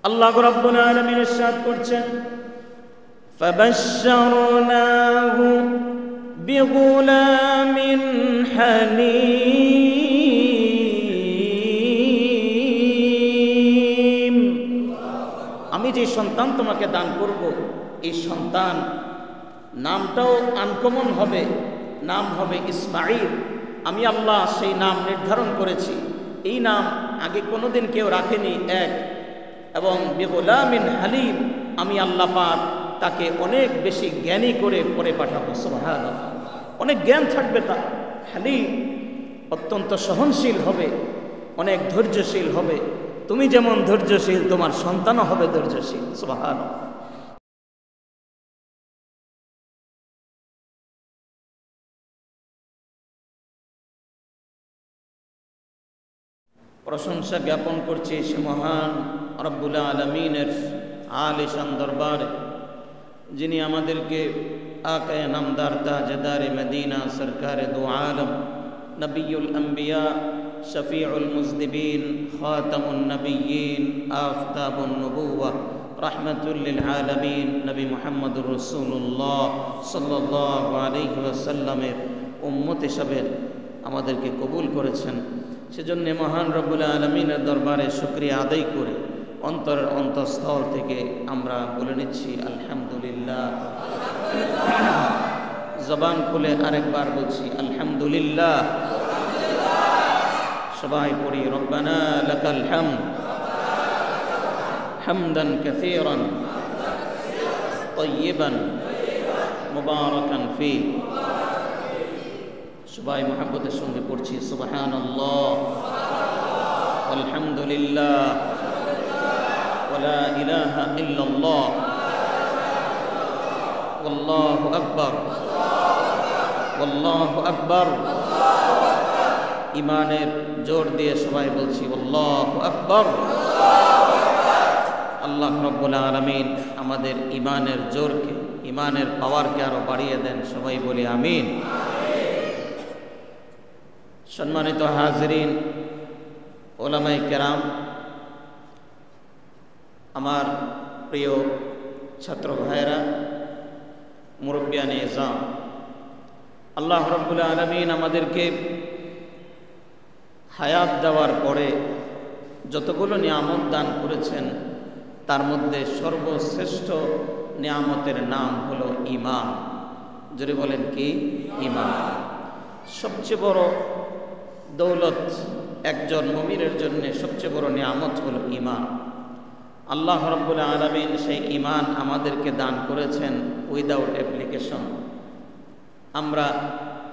আল্লাহ রাব্বুল আলামিন ইরশাদ করছেন, ফাবাশশারনাহু বিগুলামিন হালিম। আমি যে সন্তান তোমাকে দান করব, এই সন্তান নামটাও আনকমন হবে, নাম হবে ইসমাঈল। আমি আল্লাহ সেই নাম নির্ধারণ করেছি, এই নাম আগে কোনোদিন কেউ রাখেনি। এক এবং বিগুলামিন হালিম, আমি আল্লাহ পাক তাকে অনেক বেশি জ্ঞানী করে পরে পাঠাবো। সুবহানাল্লাহ, অনেক জ্ঞান থাকবে তার। হালিম, অত্যন্ত সহনশীল হবে, অনেক ধৈর্যশীল হবে। তুমি যেমন ধৈর্যশীল, তোমার সন্তানও হবে ধৈর্যশীল। সুবহানাল্লাহ। প্রশংসা জ্ঞাপন করছি সে মহান রব্বুল আলামিনের আলিশান দরবারে, যিনি আমাদেরকে আকায়ে নামদার তাজদারে মদিনা সরকারে দু আলম নবিয়ুল আম্বিয়া শফিউল মুজনিবিন খাতামুন নবিয়্যিন আফতাবুন নবুওয়া রাহমাতুল লিল আলামিন নবী মুহাম্মদুর রাসূলুল্লাহ সাল্লাল্লাহু আলাইহি ওয়াসাল্লামের উম্মত হিসেবে আমাদেরকে কবুল করেছেন। সেজন্য মহান রব্বুল আলামিনের দরবারে শুকরিয়া আদায় করে অন্তরের অন্তঃস্থল থেকে আমরা বলে নিচ্ছি আলহামদুলিল্লাহ। জবান খুলে আরেকবার বলছি আলহামদুলিল্লাহ। সবাই পড়ি রব্বানা লাকাল হামদ হামদান কাসীরান তাইয়িবান মুবারাকান ফি। সবাই মহব্বতের সঙ্গে পড়ছি সুবহানাল্লাহ আলহামদুলিল্লাহ ওয়ালা ইলাহা ইল্লাল্লাহ ওয়াল্লাহু আকবার ওয়াল্লাহু আকবার। ইমানের জোর দিয়ে সবাই বলছি আল্লাহু আকবার। আল্লাহ রাব্বুল আলামিন আমাদের ইমানের জোরকে, ইমানের পাওয়ারকে আরো বাড়িয়ে দেন। সবাই বলি আমিন। সম্মানিত হাজরিন, ওলামায়ে কেরাম, আমার প্রিয় ছাত্র ভাইয়েরা, মুরব্বিয়ানে ইজাম, আল্লাহ রাব্বুল আলামিন আমাদেরকে হায়াত দেওয়ার পরে যতগুলো নিয়ামত দান করেছেন, তার মধ্যে সর্বশ্রেষ্ঠ নিয়ামতের নাম হলো ঈমান। যদি বলেন কি? ঈমান। সবচেয়ে বড় দৌলত একজন মুমিনের জন্য, সবচেয়ে বড় নিয়ামত হলো ঈমান। আল্লাহ রাব্বুল আলামিন সেই ঈমান আমাদেরকে দান করেছেন উইদাউট অ্যাপ্লিকেশন। আমরা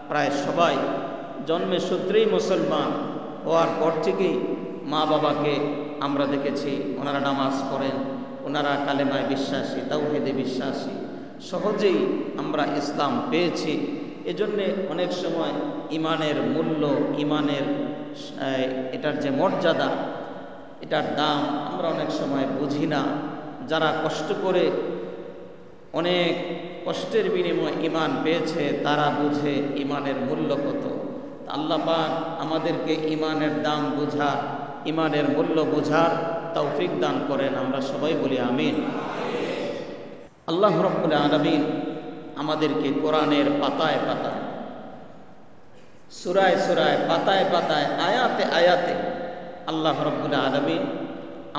প্রায় সবাই জন্মে সূত্রেই মুসলমান হওয়ার পর থেকেই মা বাবাকে আমরা দেখেছি ওনারা নামাজ পড়েন, ওনারা কালেমায় বিশ্বাসী, তাওহীদে বিশ্বাসী, সহজেই আমরা ইসলাম পেয়েছি। এজন্যে অনেক সময় ঈমানের মূল্য, ঈমানের এটার যে মর্যাদা, এটার দাম আমরা অনেক সময় বুঝি না। যারা কষ্ট করে অনেক কষ্টের বিনিময়ে ঈমান পেয়েছে, তারা বুঝে ঈমানের মূল্য কত। আল্লাহ পাক আমাদেরকে ঈমানের দাম বোঝার, ঈমানের মূল্য বোঝার তৌফিক দান করেন। আমরা সবাই বলি আমিন। আল্লাহ রাব্বুল আলামিন আমাদেরকে কোরআনের পাতায় পাতায়, সূরায় সূরায়, পাতায় পাতায়, আয়াতে আয়াতে আল্লাহ রাব্বুল আলামিন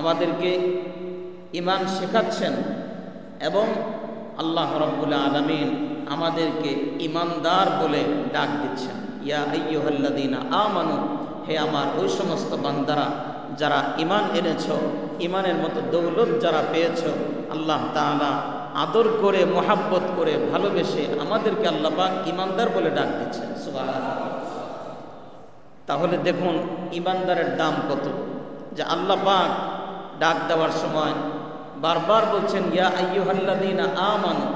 আমাদেরকে ঈমান শেখাচ্ছেন এবং আল্লাহ রাব্বুল আলামিন আমাদেরকে ঈমানদার বলে ডাক দিচ্ছেন। ইয়া আইয়ুহাল্লাযীনা আমানু, হে আমার ওই সমস্ত বান্দারা যারা ঈমান এনেছো, ঈমানের মতো দৌলত যারা পেয়েছো, আল্লাহ তাআলা আদর করে, মোহাব্বত করে, ভালোবেসে আমাদেরকে আল্লাহ পাক ঈমানদার বলে ডাক দিচ্ছেন। সুবহানাল্লাহ। তাহলে দেখুন ঈমানদারের দাম কত, যে আল্লাহ পাক ডাক দেওয়ার সময় বারবার বলছেন ইয়া আইয়ুহাল্লাযীনা আমানু,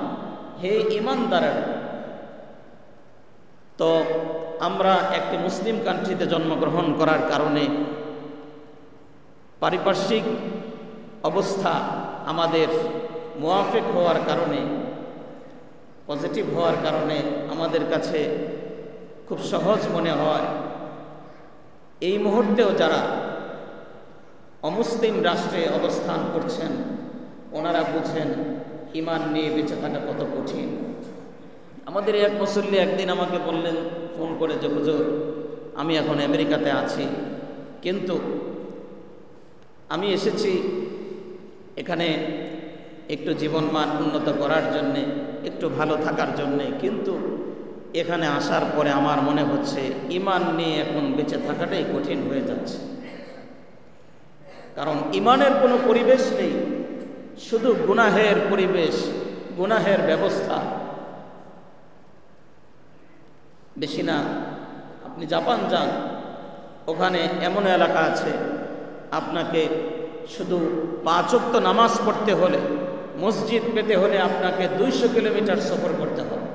হে ঈমানদারেরা। তো আমরা একটি মুসলিম কান্ট্রিতে জন্মগ্রহণ করার কারণে পারিপার্শ্বিক অবস্থা আমাদের মুয়াফিক হওয়ার কারণে, পজিটিভ হওয়ার কারণে আমাদের কাছে খুব সহজ মনে হয় এই মুহূর্তেও যারা অমুসলিম রাষ্ট্রে অবস্থান করছেন, ওনারা বুঝেন ঈমান নিয়ে বেঁচে থাকা কত কঠিন। আমাদের এক মুসল্লি একদিন আমাকে বললেন ফোন করে যে হুজুর, আমি এখন আমেরিকাতে আছি, কিন্তু আমি এসেছি এখানে একটু জীবনমান উন্নত করার জন্যে, একটু ভালো থাকার জন্যে, কিন্তু এখানে আসার পরে আমার মনে হচ্ছে ঈমান নিয়ে এখন বেঁচে থাকাটাই কঠিন হয়ে যাচ্ছে। কারণ ঈমানের কোনো পরিবেশ নেই, শুধু গুনাহের পরিবেশ, গুনাহের ব্যবস্থা। বেশি না, আপনি জাপান যান, ওখানে এমন এলাকা আছে আপনাকে শুধু 5 ওয়াক্ত নামাজ পড়তে হলে, মসজিদ পেতে হলে আপনাকে 200 কিলোমিটার সফর করতে হবে।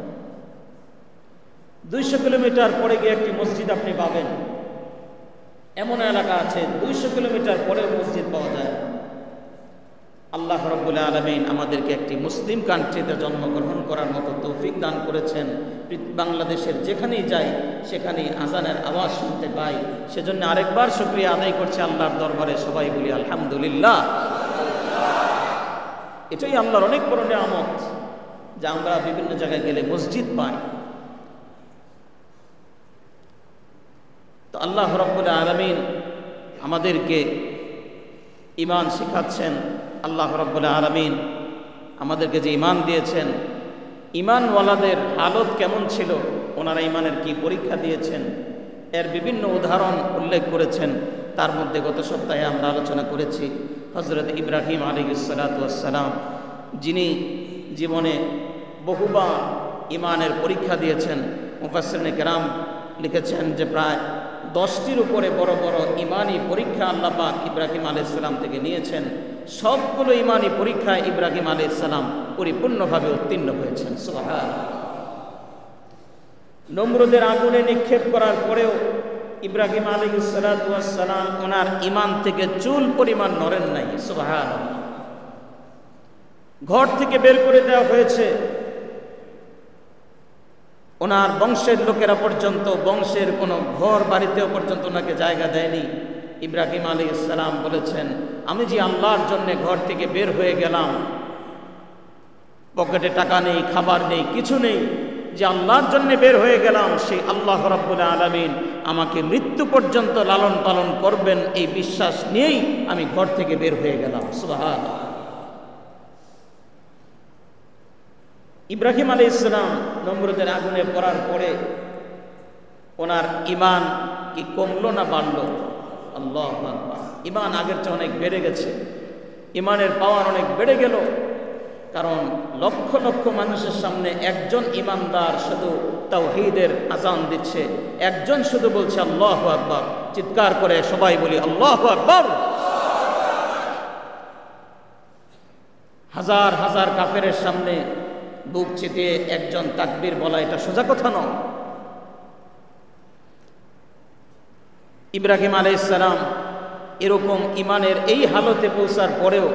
200 কিলোমিটার পরে গিয়ে একটি মসজিদ আপনি পাবেন। এমন এলাকা আছে 200 কিলোমিটার পরেও মসজিদ পাওয়া যায়। আল্লাহ রাব্বুল আলামিন আমাদেরকে একটি মুসলিম কান্ট্রিতে জন্মগ্রহণ করার মতো তৌফিক দান করেছেন। বাংলাদেশের যেখানেই যাই সেখানেই আজানের আওয়াজ শুনতে পাই। সেজন্য আরেকবার শুকরিয়া আদায় করছি আল্লাহর দরবারে, সবাই বলি আলহামদুলিল্লাহ। এটাই আল্লাহর অনেক বড় নিয়ামত যে আমরা বিভিন্ন জায়গায় গেলে মসজিদ পাই। তো আল্লাহ রাব্বুল আলামিন আমাদেরকে ঈমান শিখাচ্ছেন। আল্লাহ রাব্বুল আলামিন আমাদেরকে যে ঈমান দিয়েছেন, ঈমানওয়ালাদের হালত কেমন ছিল, ওনারা ঈমানের কি পরীক্ষা দিয়েছেন, এর বিভিন্ন উদাহরণ উল্লেখ করেছেন। তার মধ্যে গত সপ্তাহে আমরা আলোচনা করেছি হযরত ইব্রাহিম আলাইহিস সালাতু ওয়াস সালাম, যিনি জীবনে বহুবার ঈমানের পরীক্ষা দিয়েছেন। মুফাসসিরিনে কেরাম লিখেছেন যে প্রায় 10টির উপরে বড় বড় ঈমানি পরীক্ষা আল্লাহ পাক ইব্রাহিম আলাইহিস সালাম থেকে নিয়েছেন। সবগুলো ঈমানি পরীক্ষায় ইব্রাহিম আলাইহিস সালাম পরিপূর্ণভাবে উত্তীর্ণ হয়েছেন। সুবহানাল্লাহ। নমরুদের আগুনে নিক্ষেপ করার পরেও ইব্রাহিম আলাইহিস সালাতু ওয়াস সালাম ওনার ঈমান থেকে চুল পরিমাণ নড়েন নাই। সুবহানাল্লাহ। ঘর থেকে বের করে দেওয়া হয়েছে, ওনার বংশের লোকেরা পর্যন্ত, বংশের কোনো ঘর বাড়িতেও পর্যন্ত ওনাকে জায়গা দেয়নি। ইব্রাহিম আলাইহিস সালাম বলেছেন, আমি যে আল্লাহর জন্য ঘর থেকে বের হয়ে গেলাম, পকেটে টাকা নেই, খাবার নেই, কিছু নেই, যে আল্লাহর জন্য বের হয়ে গেলাম, সেই আল্লাহ রাব্বুল আলামিন আমাকে মৃত্যু পর্যন্ত লালন পালন করবেন, এই বিশ্বাস নিয়েই আমি ঘর থেকে বের হয়ে গেলাম। সুবহানাল্লাহ। ইব্রাহিম আলাইহিস সালাম নমরুদের আগুনে পড়ার পরে ওনার ঈমান কি কমলো না বাড়লো? আল্লাহু আকবার। ঈমান আগের চেয়ে অনেক বেড়ে গেছে, ঈমানের পাওয়ার অনেক বেড়ে গেল। কারণ লক্ষ লক্ষ মানুষের সামনে একজন ঈমানদার শুধু তাওহীদের আযান দিচ্ছে, একজন শুধু বলছে আল্লাহু আকবার। চিৎকার করে সবাই বলি আল্লাহু আকবার। হাজার হাজার কাফেরের সামনে বুক চিতিয়ে একজন তাকবীর বলা এটা সোজা কথা নয়। ইব্রাহিম আলাইহিস সালাম এরকম ঈমানের এই হালতে পৌঁছার পরেও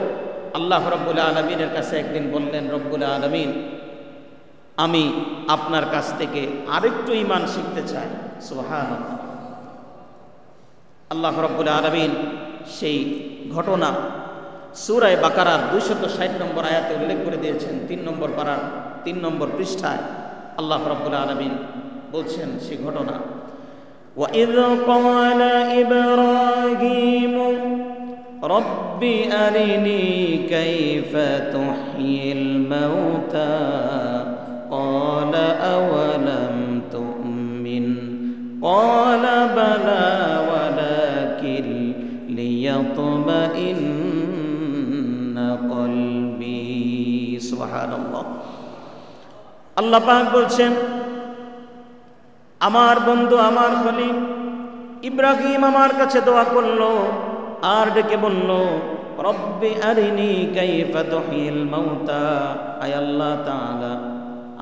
আল্লাহ রাব্বুল আলামিনের কাছে একদিন বললেন, রব্বুল আলামিন, আমি আপনার কাছ থেকে আরেকটু ঈমান শিখতে চাই। সুবহানাল্লাহ। আল্লাহ রাব্বুল আলামিন সেই ঘটনা সূরা বাকারার 260 নম্বর আয়াতে উল্লেখ করে দিয়েছেন। 3 নম্বর পারার 3 নম্বর পৃষ্ঠায় আল্লাহ রাব্বুল আলামিন বলছেন সেই ঘটনা, وَإِذْ قَالَ إِبْرَاهِيمُ رَبِّ أَرِنِي كَيْفَ تُحْيِي الْمَوْتَى قَالَ أَوَلَمْ تُؤْمِنْ قَالَ بَلَى وَلَكِنْ لِيَطْمَئِنَّ قَلْبِي। সুবহানাল্লাহ। আল্লাহ পাক বলছেন, আমার বন্ধু, আমার খলিল ইব্রাহিম আমার কাছে দোয়া করলো আর ডেকে বলল, রব্বি আরিনি কাইফা তুহিল মাউতা। আয় আল্লাহ তাআলা,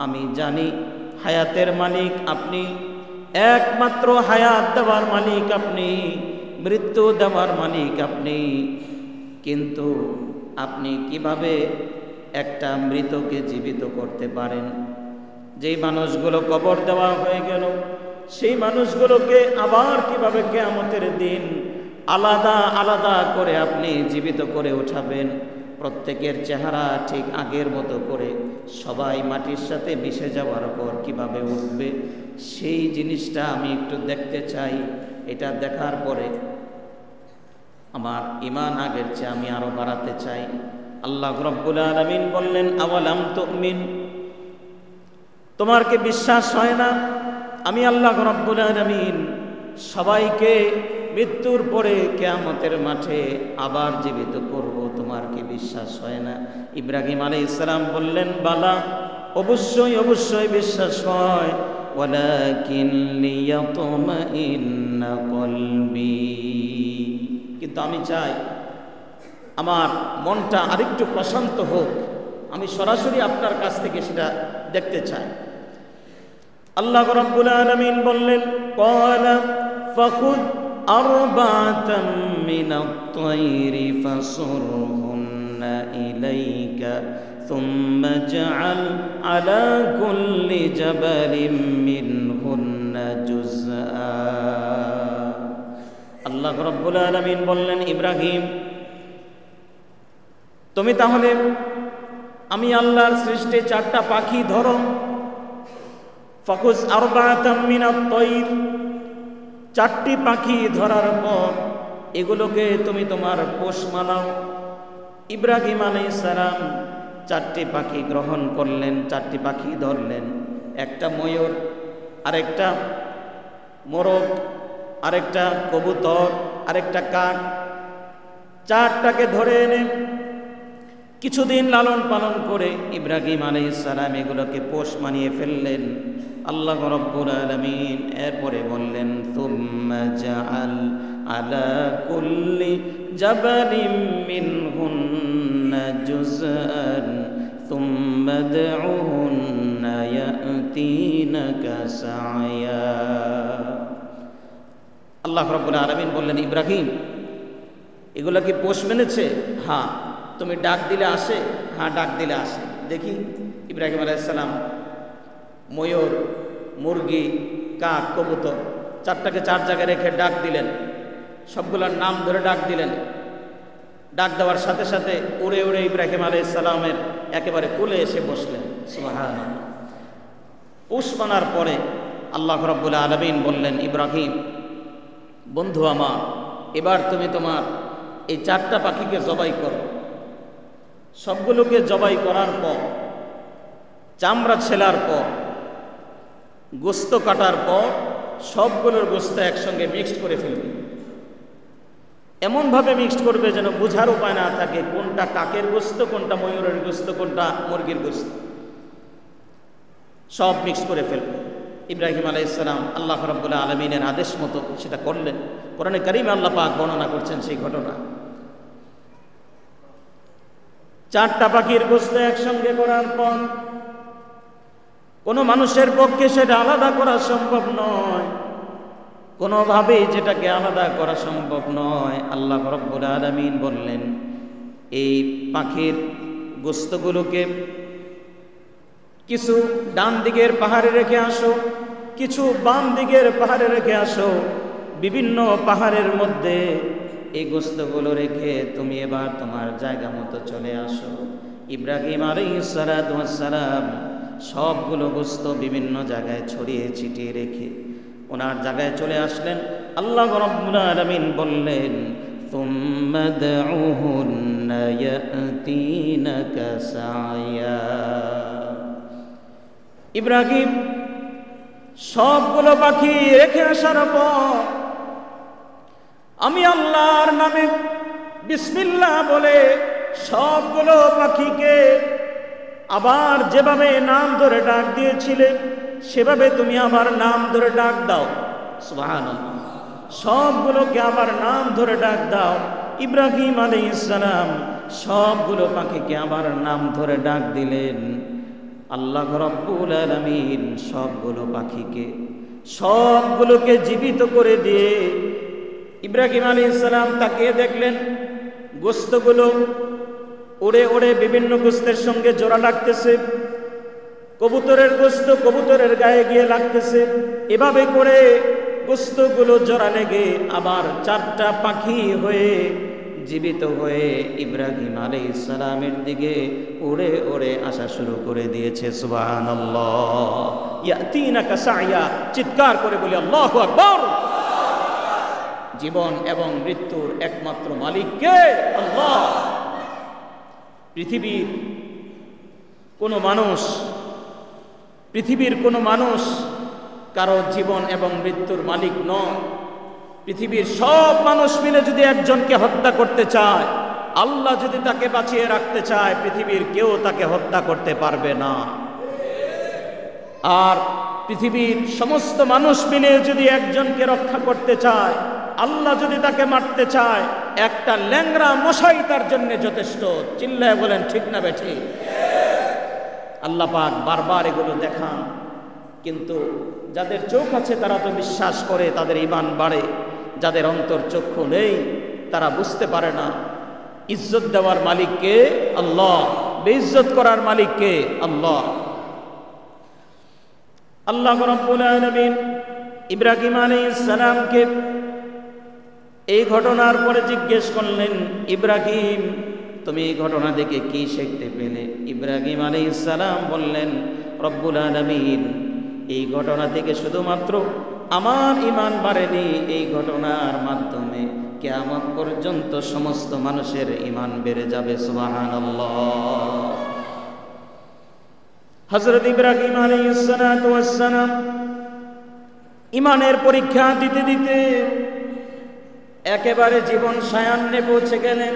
আমি জানি হায়াতের মালিক আপনি, একমাত্র হায়াত দেওয়ার মালিক আপনি, মৃত্যু দেওয়ার মালিক আপনি, কিন্তু আপনি কিভাবে একটা মৃতকে জীবিত করতে পারেন? যেই মানুষগুলো কবর দেওয়া হয়ে গেল সেই মানুষগুলোকে আবার কিভাবে কিয়ামতের দিন আলাদা আলাদা করে আপনি জীবিত করে উঠাবেন। প্রত্যেকের চেহারা ঠিক আগের মতো করে, সবাই মাটির সাথে মিশে যাওয়ার পর কিভাবে উঠবে সেই জিনিসটা আমি একটু দেখতে চাই। এটা দেখার পরে আমার ঈমান আগের চেয়ে আমি আরো বাড়াতে চাই। আল্লাহ রাব্বুল আলামিন বললেন, আওয়ালাম তুমিন, তোমার কি বিশ্বাস হয় না? আমি আল্লাহ রাব্বুল আলামিন সবাইকে মৃত্যুর পরে কিয়ামতের মাঠে আবার জীবিত করব, তোমার কি বিশ্বাস হয় না? ইব্রাহিম আলাইহিস সালাম বললেন, বালা, অবশ্যই অবশ্যই বিশ্বাস হয়। ওয়ালাকিন লিয়াতমাইন্না কলবি, কিন্তু আমি চাই আমার মনটা আরেকটু প্রশান্ত হোক, আমি সরাসরি আপনার কাছ থেকে সেটা দেখতে চাই। আল্লাহ রাব্বুল আলামিন বললেন, ক্বালা ফাখুয আরবাতাম মিনাত তায়রি ফাসুরহুন্না ইলাইকা সুম্মা জাআল আলা কুল্লি জাবালিন মিনহুন্না জুজআ। আল্লাহ রাব্বুল আলামিন বললেন, ইব্রাহিম, তুমি তাহলে আমি আল্লাহর সৃষ্টি 4টা পাখি ধরো। ফাকুজ আরবাতাম মিনাত তায়র, 4টি পাখি ধরার পর এগুলোকে তুমি তোমার পোষ মানাও। ইব্রাহিম আলাইহিস সালাম 4টি পাখি গ্রহণ করলেন, 4টি পাখি ধরলেন। একটা ময়ূর, আরেকটা মোরগ, আরেকটা কবুতর, আরেকটা কাক, 4টাকে ধরে এনে কিছুদিন লালন পালন করে ইব্রাহিম আলাইহিস সালাম এগুলোকে পোষ মানিয়ে ফেললেন। আল্লাহ রাব্বুল আলামিন এরপরে বললেন, সুম্মা জাআল আলা কুল্লি জাবালিন মিনহুন্না জুজআন সুম্মা দউহুন্না ইয়াতিনাকা সায়া। আল্লাহ রাব্বুল আলামিন বললেন, ইব্রাহিম, এগুলো কি পোষ মেনেছে? হ্যাঁ। তুমি ডাক দিলে আসে? হ্যাঁ, ডাক দিলে আসে। দেখি। ইব্রাহিম আলাইহিস সালাম ময়ূর, মুরগি, কাক, কবুতর 4টাকে 4 জায়গায় রেখে ডাক দিলেন, সবগুলোর নাম ধরে ডাক দিলেন। ডাক দেওয়ার সাথে সাথে উড়ে উড়ে ইব্রাহিম আলাইহিস সালামের একেবারে কোলে এসে বসলেন। সুবহানাল্লাহ। পোষ মানার পরে আল্লাহ রাব্বুল আলামিন বললেন, ইব্রাহিম বন্ধু আমার, এবার তুমি তোমার এই 4টা পাখিকে জবাই করো। সবগুলোকে জবাই করার পর, চামড়া ছেলার পর, গোস্ত কাটার পর সবগুলোর গোস্ত একসঙ্গে মিক্সড করে ফেলবে। এমনভাবে মিক্সড করবে যেন বোঝার উপায় না থাকে কোনটা কাকের গোস্ত, কোনটা ময়ূরের গোস্ত, কোনটা মুরগির গোস্ত। সব মিক্স করে ফেলবে। ইব্রাহিম আলাইহিস সালাম আল্লাহ রাব্বুল আলামিনের আদেশ মতো সেটা করলেন। কোরআনে কারিমে আল্লাহ পাক বর্ণনা করছেন সেই ঘটনা। 4টা পাখির গোস্ত একসঙ্গে করার পর কোনো মানুষের পক্ষে সেটা আলাদা করা সম্ভব নয়, কোনোভাবেই যেটাকে আলাদা করা সম্ভব নয়। আল্লাহ রাব্বুল আলামিন বললেন, এই পাখির গোস্তগুলোকে কিছু ডান দিকের পাহাড়ে রেখে আসো, কিছু বাম দিকের পাহাড়ে রেখে আসো। বিভিন্ন পাহাড়ের মধ্যে এই গোস্তগুলো রেখে তুমি এবার তোমার জায়গা মতো চলে আসো। ইব্রাহিম আলাইহিস সালাতু ওয়াস সালাম সবগুলো গোস্ত বিভিন্ন জায়গায় ছড়িয়ে ছিটিয়ে রেখে ওনার জায়গায় চলে আসলেন। আল্লাহ রাব্বুল আলামিন বললেন, সুম্মা দউহুন্না ইয়াতিনাকা সায়া। ইব্রাহিম সবগুলো পাখি রেখে আসার পর আমি আল্লাহর নামে বিসমিল্লাহ বলে সবগুলো পাখিকে আবার যেভাবে নাম ধরে ডাক দিয়েছিলে সেভাবে তুমি আমার নাম ধরে ডাক দাও। সুবহানাল্লাহ। সবগুলোকে আবার নাম ধরে ডাক দাও। ইব্রাহিম আলাইহিস সালাম সবগুলো পাখিকে আবার নাম ধরে ডাক দিলেন। আল্লাহ রাব্বুল আলামিন সবগুলোকে জীবিত করে দিয়ে ইব্রাহিম আলাইহিস সালাম তাকিয়ে দেখলেন গোস্তগুলো উড়ে উড়ে বিভিন্ন গোস্তের সঙ্গে জোড়া লাগতেছে। কবুতরের গোস্ত কবুতরের গায়ে গিয়ে লাগতেছে। এভাবে করে গোস্তগুলো জোড়া লেগে আবার চারটা পাখি হয়ে জীবিত হয়ে ইব্রাহিম আলাইহিস সালামের দিকে উড়ে উড়ে আসা শুরু করে দিয়েছে। সুবহানাল্লাহ। ইয়াতিনাকা সাইয়া, চিৎকার করে বলি আল্লাহু আকবার। জীবন এবং মৃত্যুর একমাত্র মালিক কে? আল্লাহ। পৃথিবীর কোনো মানুষ কারো জীবন এবং মৃত্যুর মালিক নয়। পৃথিবীর সব মানুষ মিলে যদি একজনকে হত্যা করতে চায়, আল্লাহ যদি তাকে বাঁচিয়ে রাখতে চায়, পৃথিবীর কেউ তাকে হত্যা করতে পারবে না। আর পৃথিবীর সমস্ত মানুষ মিলে যদি একজনকে রক্ষা করতে চায়, আল্লাহ যদি তাকে মারতে চায়, একটা ল্যাংড়া মশাই তার জন্য যথেষ্ট। চিল্লায় বলেন ঠিক না বেঠিক? আল্লাহ পাক বারবার এগুলো দেখান, কিন্তু যাদের চোখ আছে তারা তো বিশ্বাস করে, তাদের ঈমান বাড়ে। যাদের অন্তর চক্ষু নেই তারা বুঝতে পারে না ইজ্জত দেওয়ার মালিক কে? আল্লাহ। বেইজ্জত করার মালিক কে? আল্লাহ। আল্লাহ রাব্বুল আলামিন ইব্রাহিম আলাইহিস সালামকে এই ঘটনার পরে জিজ্ঞেস করলেন, ইব্রাহিম তুমি এই ঘটনা দেখে কি শিখতে পেলে? ইব্রাহিম আলাইহিস সালাম বললেন, রব্বুল আলামিন এই ঘটনা থেকে শুধুমাত্র আমার ঈমান বাড়েনি, এই ঘটনার মাধ্যমে কিয়ামত পর্যন্ত সমস্ত মানুষের ঈমান বেড়ে যাবে। সুবহানাল্লাহ। হযরত ইব্রাহিম আলাইহিস সালাতু ওয়াস সালাম ঈমানের পরীক্ষা দিতে দিতে একেবারে জীবন সায়ান্নে পৌঁছে গেলেন,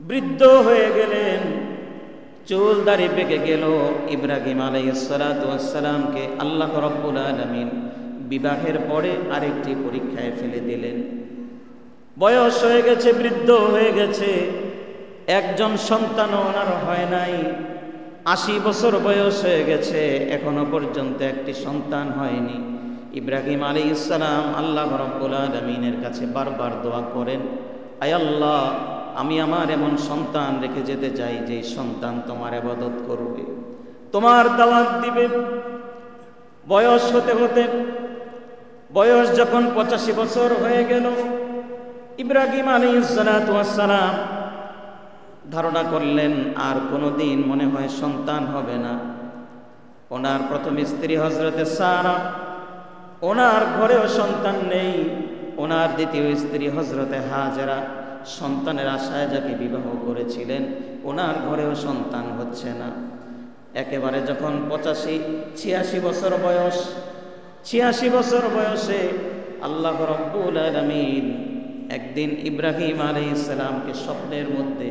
বৃদ্ধ হয়ে গেলেন, চুল দাড়ি পেকে গেল। ইব্রাহিম আলাইহিস সালাতু ওয়াস সালামকে আল্লাহ রাব্বুল আলামিন বিবাহের পরে আরেকটি পরীক্ষায় ফেলে দিলেন। বয়স হয়ে গেছে, বৃদ্ধ হয়ে গেছে, একজন সন্তানও ওনার হয় নাই। 80 বছর বয়স হয়ে গেছে, এখনো পর্যন্ত একটি সন্তান হয়নি। ইব্রাহিম আলাইহিস সালাম আল্লাহ রাব্বুল আলামিনের কাছে বারবার দোয়া করেন, আয় আল্লাহ, আমি আমার এমন সন্তান রেখে যেতে চাই যে সন্তান তোমার ইবাদত করবে, তোমার দাওয়াত দিবে। বয়স হতে হতে বয়স যখন 85 বছর হয়ে গেল, ইব্রাহিম আলাইহিস সালাতু ওয়াস সালাম ধারণা করলেন আর কোনোদিন মনে হয় সন্তান হবে না। ওনার প্রথম স্ত্রী হযরতে সারা, ওনার ঘরেও সন্তান নেই। ওনার দ্বিতীয় স্ত্রী হযরতে হাজেরা সন্তানের আশায় যাকে বিবাহ করেছিলেন, ওনার ঘরেও সন্তান হচ্ছে না। একেবারে যখন 85-86 বছর বয়স, 86 বছর বয়সে আল্লাহ রাব্বুল আলামিন একদিন ইব্রাহিম আলাইহিস সালামকে স্বপ্নের মধ্যে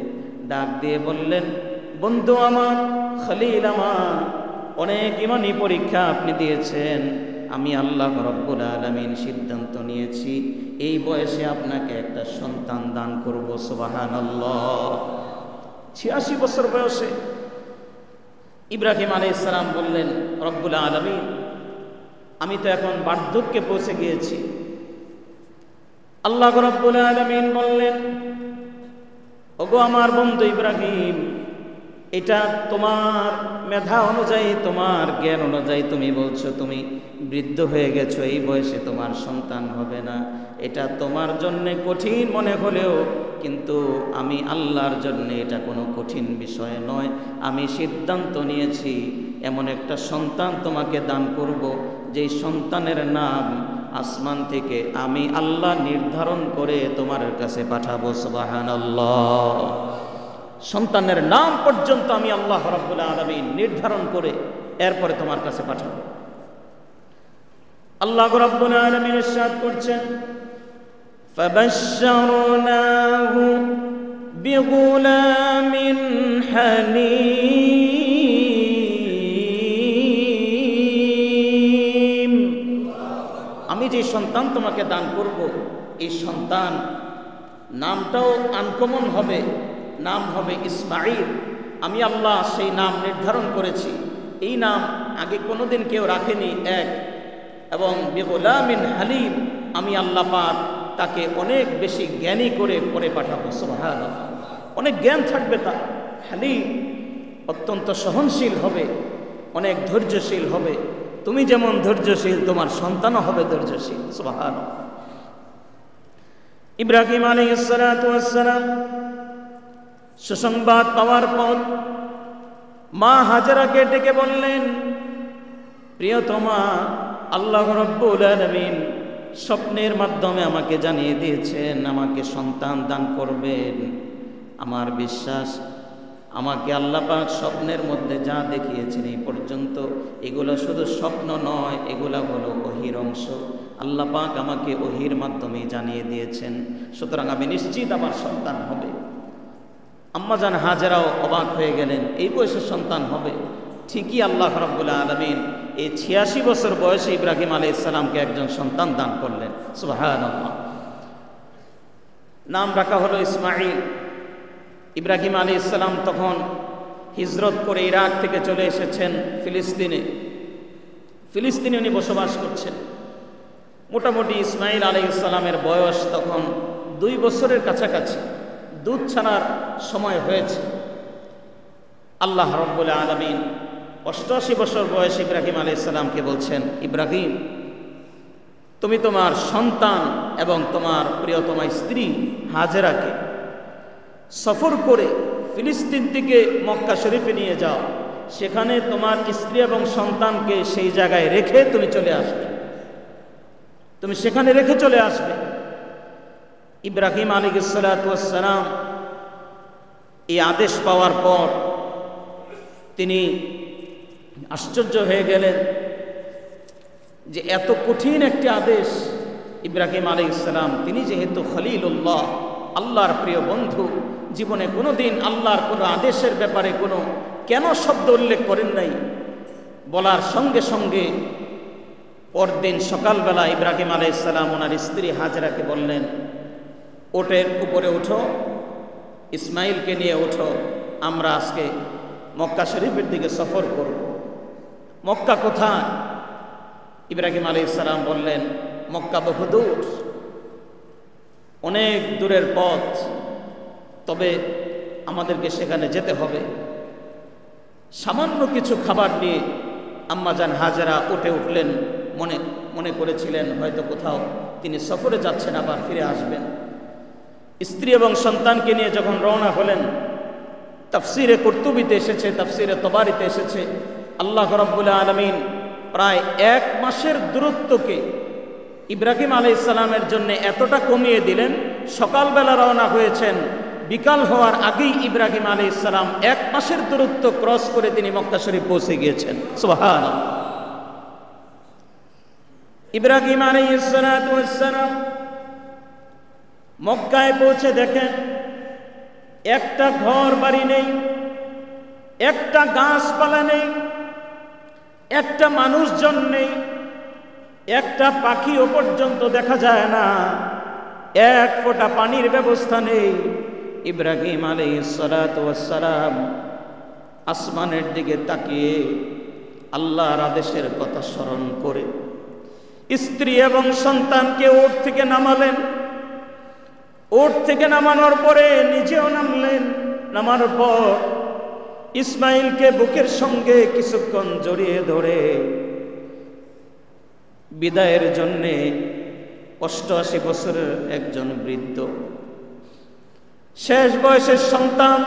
ডাক দিয়ে বললেন, বন্ধু আমার, খলিল আমার, অনেক ঈমানি পরীক্ষা আপনি দিয়েছেন, আমি আল্লাহ রাব্বুল আলামিন সিদ্ধান্ত নিয়েছি এই বয়সে আপনাকে একটা সন্তান দান করব। সুবহানাল্লাহ। 86 বছর বয়সে ইব্রাহিম আলাইহিস সালাম বললেন, রব্বুল আলামিন, আমি তো এখন বার্ধক্যে পৌঁছে গিয়েছি। আল্লাহ রাব্বুল আলামিন বললেন, ওগো আমার বন্ধু ইব্রাহিম, এটা তোমার মেধা অনুযায়ী, তোমার জ্ঞান অনুযায়ী তুমি বলছো তুমি বৃদ্ধ হয়ে গেছো, এই বয়সে তোমার সন্তান হবে না। এটা তোমার জন্য কঠিন মনে হলেও কিন্তু আমি আল্লাহর জন্য এটা কোনো কঠিন বিষয় নয়। আমি সিদ্ধান্ত নিয়েছি এমন একটা সন্তান তোমাকে দান করব, যেই সন্তানের নাম আসমান থেকে আমি আল্লাহ নির্ধারণ করে তোমার কাছে পাঠাবো। সুবহানাল্লাহ। সন্তানের নাম পর্যন্ত আমি আল্লাহ রাব্বুল আলামিন নির্ধারণ করে এরপরে তোমার কাছে পাঠাবো। আল্লাহ রাব্বুল আলামিন ইরশাদ করছেন, ফাবাশশারনাহু বিগুলামিন হালিম। আমি যে সন্তান তোমাকে দান করব, এই সন্তান নামটাও আনকমন হবে, নাম হবে ইসমাঈল। আমি আল্লাহ সেই নাম নির্ধারণ করেছি, এই নাম আগে কোনোদিন কেউ রাখেনি। এক এবং বিগুলামিন হালিম, আমি আল্লাহ পাক তাকে অনেক বেশি জ্ঞানী করে পরে পাঠাবো। সুবহানাল্লাহ। অনেক জ্ঞান থাকবে তার। হালিম, অত্যন্ত সহনশীল হবে, অনেক ধৈর্যশীল হবে, তুমি যেমন ধৈর্যশীল তোমার সন্তানও হবে ধৈর্যশীল। সুবহানাল্লাহ। ইব্রাহিম আলাইহিস সালাতু ওয়াস সালাম সুসংবাদ পাওয়ার পর মা হাজেরাকে ডেকে বললেন, প্রিয়তমা, আল্লাহ রাব্বুল আলামিন স্বপ্নের মাধ্যমে আমাকে জানিয়ে দিয়েছেন আমাকে সন্তান দান করবেন। আমার বিশ্বাস আমাকে আল্লাহ পাক স্বপ্নের মধ্যে যা দেখিয়েছেন এই পর্যন্ত এগুলো শুধু স্বপ্ন নয়, এগুলো হলো ওহীর অংশ। আল্লাহ পাক আমাকে ওহীর মাধ্যমে জানিয়ে দিয়েছেন, সুতরাং আমি নিশ্চিত আমার সন্তান হবে। আম্মা জান হাজেরাও অবাক হয়ে গেলেন, এই বয়সে সন্তান হবে। ঠিকই আল্লাহ রাব্বুল আলামিন এই 86 বছর বয়সে ইব্রাহিম আলাইহিস সালামকে একজন সন্তান দান করলেন। সুবহানাল্লাহ। নাম রাখা হলো ইসমাঈল। ইব্রাহিম আলাইহিস সালাম তখন হিজরত করে ইরাক থেকে চলে এসেছেন ফিলিস্তিনে উনি বসবাস করছেন। মোটামুটি ইসমাঈল আলাইহিস সালামের বয়স তখন 2 বছরের কাছাকাছি, দুধ ছাড়ার সময় হয়েছে। আল্লাহ রাব্বুল আলামিন 88 বছর বয়সে ইব্রাহিম আলাইহিস সালামকে বলছেন, ইব্রাহিম, তুমি তোমার সন্তান এবং তোমার প্রিয়তমা স্ত্রী হাজেরাকে সফর করে ফিলিস্তিন থেকে মক্কা শরীফে নিয়ে যাও, সেখানে তোমার স্ত্রী এবং সন্তানকে সেই জায়গায় রেখে তুমি চলে আসবে, তুমি সেখানে রেখে চলে আসবে। ইব্রাহিম আলাইহিস সালাতু ওয়াস সালাম এই আদেশ পাওয়ার পর তিনি আশ্চর্য হয়ে গেলেন যে এত কঠিন একটি আদেশ। ইব্রাহিম আলাইহিস সালাম তিনি যেহেতু খলিলুল্লাহ, আল্লাহর প্রিয় বন্ধু, জীবনে কোনোদিন আল্লাহর কোনো আদেশের ব্যাপারে কোনো কেন শব্দ উল্লেখ করেন নাই। বলার সঙ্গে সঙ্গে পরদিন সকালবেলা ইব্রাহিম আলাইহিস সালাম ওনার স্ত্রী হাজেরাকে বললেন, ওটের উপরে ওঠো, ইসমাইলকে নিয়ে ওঠো, আমরা আজকে মক্কা শরীফের দিকে সফর করব। মক্কা কোথায়? ইব্রাহিম আলাইহিস সালাম বললেন, মক্কা বহুদূর, অনেক দূরের পথ, তবে আমাদেরকে সেখানে যেতে হবে। সামান্য কিছু খাবার নিয়ে আম্মাজান হাজেরা উঠে উঠলেন। মনে করেছিলেন হয়তো কোথাও তিনি সফরে যাচ্ছেন, আবার ফিরে আসবেন। স্ত্রী এবং সন্তানকে নিয়ে যখন রওনা হলেন, তাফসিরে কুরতুবিতে এসেছে, তাফসিরে তবারিতে এসেছে, আল্লাহ রাব্বুল আলামিন প্রায় 1 মাসের দূরত্বকে ইব্রাহিম আলাইহিস সালামের জন্য এতটা কমিয়ে দিলেন। সকালবেলা রওনা হয়েছেন, বিকাল হওয়ার আগেই ইব্রাহিম আলাইহিস সালাম 1 মাসের দূরত্ব ক্রস করে তিনি মক্কা শরীফ পৌঁছে গিয়েছেন। সুবহানাল্লাহ। ইব্রাহিম আলাইহিস সালাতু ওয়াস সালাম মক্কায় পৌঁছে দেখেন একটা ঘর বাড়ি নেই, একটা গাছপালা নেই, একটা মানুষজন নেই, একটা পাখিও পর্যন্ত দেখা যায় না, 1 ফোঁটা পানির ব্যবস্থা নেই। ইব্রাহিম আলাইহিস সালাতু ওয়াস সালাম আসমানের দিকে তাকিয়ে আল্লাহর আদেশের কথা স্মরণ করে স্ত্রী এবং সন্তানকে ওট থেকে নামালেন। ওট থেকে নামানোর পরে নিজেও নামলেন। নামার পর ইসমাইলকে বুকের সঙ্গে কিছুক্ষণ জড়িয়ে ধরে বিদায়ের জন্যে 88 বছরের একজন বৃদ্ধ, শেষ বয়সের সন্তান,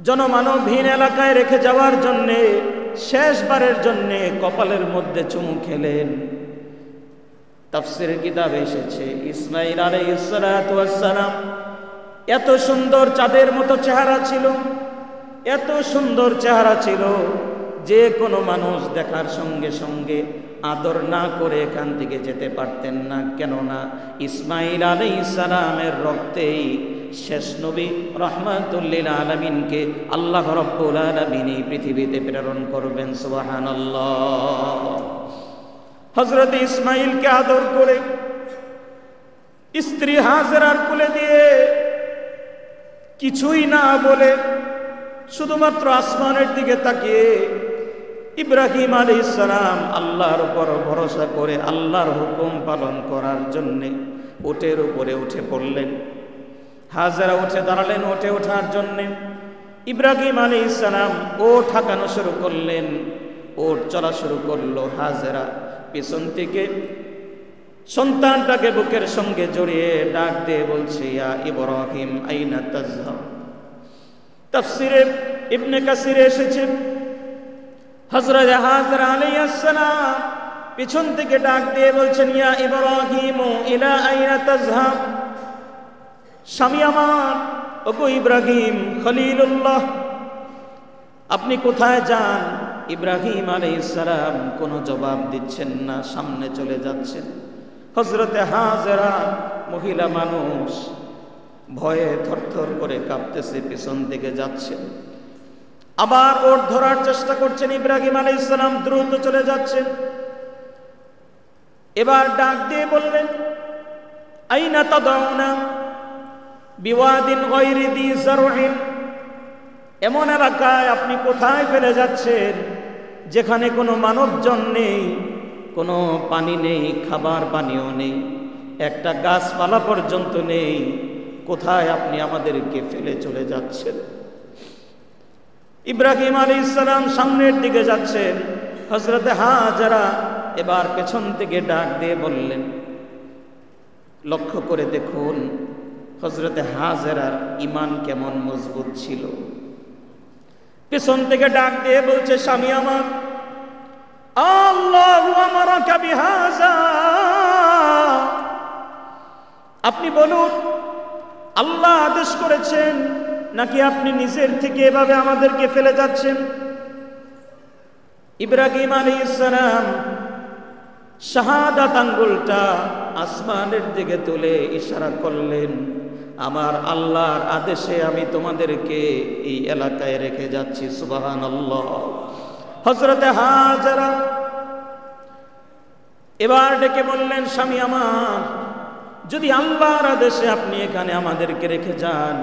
জনমানবহীন এলাকায় রেখে যাওয়ার জন্যে শেষবারের জন্যে কপালের মধ্যে চুমু খেলেন। তাফসীরের কিতাবে এসেছে ইসমাইল আলাইহিস সালাতু ওয়াস সালাম এত সুন্দর চাঁদের মতো চেহারা ছিল, এত সুন্দর চেহারা ছিল যে কোনো মানুষ দেখার সঙ্গে সঙ্গে আদর না করে এখান থেকে যেতে পারতেন না। কেননা ইসমাইল আলাইহিস সালামের রক্তেই শেষ নবী রাহমাতুল লিল আলামিনকে আল্লাহ রাব্বুল আলামিন এই পৃথিবীতে প্রেরণ করবেন। সুবহানাল্লাহ। হযরত ইসমাইলকে আদর করে স্ত্রী হাজেরার কোলে দিয়ে কিছুই না বলে শুধুমাত্র আসমানের দিকে তাকিয়ে ইব্রাহিম আলাইহিস সালাম আল্লাহর উপর ভরসা করে আল্লাহর হুকুম পালন করার জন্যে উটের উপরে উঠে পড়লেন। হাজেরা উঠে দাঁড়ালেন উঠে ওঠার জন্যে। ইব্রাহিম আলাইহিস সালাম ওঠ হাঁকানো শুরু করলেন। ওর চলা শুরু করলো। হাজেরা পিছন থেকে সন্তানটাকে বুকের সঙ্গে জড়িয়ে ডাক দিয়ে বলছে, ইয়া ইব্রাহিম আইনা তাযহাব। তাফসিরে ইবনে কাসিরে এসেছে, হযরত হাজরা আলাইহিস সালাম পিছন থেকে ডাক দিয়ে বলছেন, ইয়া ইব্রাহিম ইলা আইনা তাযহাব। স্বামী আমার, ওগো ইব্রাহিম খলিলুল্লাহ, আপনি কোথায় যান? ইব্রাহিম আলাইহিস সালাম কোনো জবাব দিচ্ছেন না, সামনে চলে যাচ্ছেন। হযরতে হাজরা মহিলা মানুষ, ভয়ে থরথর করে কাঁপতেছে, পিছন দিকে যাচ্ছেন। আবার ওর ধরার চেষ্টা করছেন। ইব্রাহিম আলাইহিস সালাম দ্রুত চলে যাচ্ছেন। এবার ডাক দিয়ে বললেন, আইনা তাদাউনা বিওয়াদিন গায়রি দি যারউন। এমন এলাকায় আপনি কোথায় ফেলে যাচ্ছেন যেখানে কোনো মানবজন নেই, কোনো পানি নেই, খাবার পানিও নেই, একটা গাছপালা পর্যন্ত নেই। কোথায় আপনি আমাদেরকে ফেলে চলে যাচ্ছেন? ইব্রাহিম আলাইহিস সালাম সামনের দিকে যাচ্ছেন। হযরতে হাজরা এবার পেছন থেকে ডাক দিয়ে বললেন, লক্ষ্য করে দেখুন হযরতে হাজরার ঈমান কেমন মজবুত ছিল। পেছন থেকে ডাক দিয়ে বলছে, স্বামী আমার, আল্লাহু আমারাকা বিহাযা। আপনি বলুন, আল্লাহ আদেশ করেছেন নাকি আপনি নিজের থেকে এভাবে আমাদেরকে ফেলে যাচ্ছেন? ইব্রাহিম আলাইহিস সালাম শাহাদাত আঙ্গুলটা আসমানের দিকে তুলে ইশারা করলেন, আমার আল্লাহর আদেশে আমি তোমাদেরকে এই এলাকায় রেখে যাচ্ছি। সুবহানাল্লাহ। হযরতে হাজরা এবার ডেকে বললেন, স্বামী আমার, যদি আল্লাহর আদেশে আপনি এখানে আমাদেরকে রেখে যান,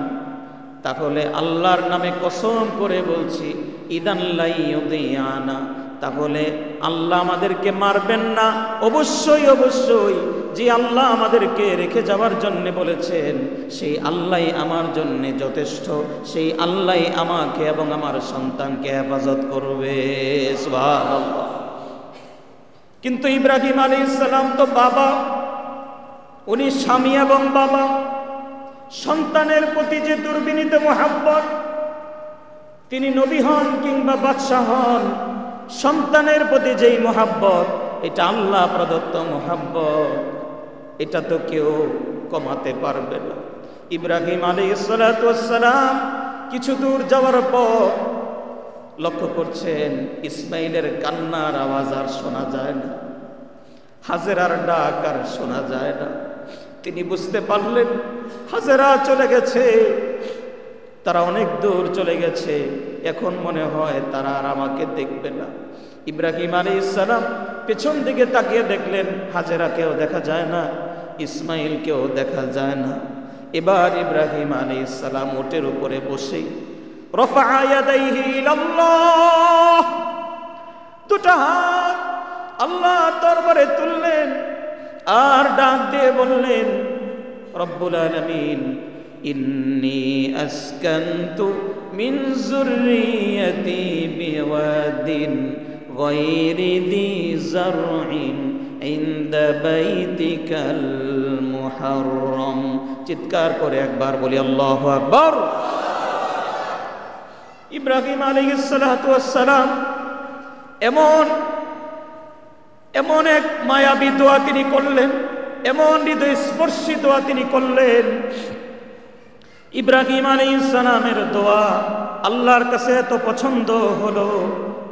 তাহলে আল্লাহর নামে কসম করে বলছি, ইদান লা ইউদিয়ানা, তাহলে আল্লাহ আমাদেরকে মারবেন না। অবশ্যই অবশ্যই যে আল্লাহ আমাদেরকে রেখে যাওয়ার জন্য বলেছেন, সেই আল্লাহই আমার জন্য যথেষ্ট, সেই আল্লাহই আমাকে এবং আমার সন্তানকে হেফাজত করবে। সুবহানাল্লাহ। কিন্তু ইব্রাহিম আলাইহিস সালাম তো বাবা, উনি স্বামী এবং বাবা, সন্তানের প্রতি যে দুর্বিনীত মহাব্বত, তিনি নবী হন কিংবা বাদশাহ হন, সন্তানের প্রতি যেই মহাব্বত, এটা আল্লাহ প্রদত্ত মহাব্বত, এটা তো কেউ কমাতে পারবে না। ইব্রাহিম আলাইহিস সালাতু ওয়াস সালাম কিছু দূর যাওয়ার পর লক্ষ্য করছেন, ইসমাইলের কান্নার আওয়াজ আর শোনা যায় না, হাজেরার ডাক আর শোনা যায় না। তিনি বুঝতে পারলেন হাজেরা চলে গেছে, তারা অনেক দূর চলে গেছে, এখন মনে হয় তারা আর আমাকে দেখবে না। ইব্রাহিম আলাইহিস সালাম পেছন দিকে তাকিয়ে দেখলেন, হাজেরাকেও দেখা যায় না, ইসমাইলকেও দেখা যায় না। এবার ইব্রাহিম আলাইহিস সালাম ওটের উপরে বসে রফা ইয়াদাইহি ইলাল্লাহ, দুটো হাত আল্লাহর দরবারে তুললেন আর ডাক দিয়ে বললেন, রব্বুল আলামিন, ইন্নী আসকানতু মিন যুররিয়্যাতি বিওয়াদিন গায়রি যী যারইন ইনদা বাইতিকাল মুহাররম। চিৎকার করে একবার বলি আল্লাহু আকবার। ইব্রাহিম আলাইহিস সালাতু ওয়াস সালাম এমন এক মায়াবী দোয়া তিনি করলেন, এমন হৃদয়স্পর্শী দোয়া তিনি করলেন। ইব্রাহিম আলাইহিস সালামের দোয়া আল্লাহর কাছে এত পছন্দ হলো,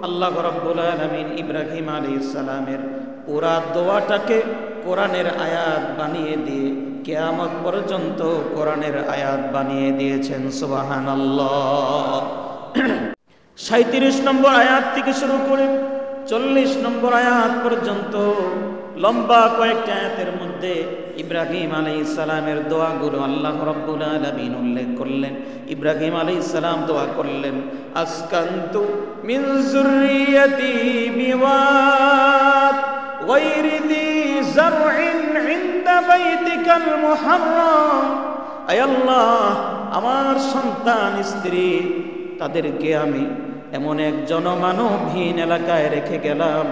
আল্লাহ রাব্বুল আলামিন ইব্রাহিম আলাইহিস সালামের পুরা দোয়াটাকে কোরআনের আয়াত বানিয়ে দিয়ে কিয়ামত পর্যন্ত কোরআনের আয়াত বানিয়ে দিয়েছেন। সুবহানাল্লাহ। 37 নম্বর আয়াত থেকে শুরু করে 40 নম্বর আয়াত পর্যন্ত লম্বা কয়েকটি আয়াতের মধ্যে ইব্রাহিম আলাইহিস সালামের দোয়াগুলো আল্লাহ রাব্বুল আলামিন উল্লেখ করলেন। ইব্রাহিম আলাইহিস সালাম দোয়া করলেন, আসকান্তু মিন যুররিয়্যাতি বিওয়াদ গায়রি যী যারইন ইনদা বাইতিকাল মুহাররম। আয় আল্লাহ, আমার সন্তান স্ত্রী তাদেরকে আমি এমন এক জনমানবহীন এলাকায় রেখে গেলাম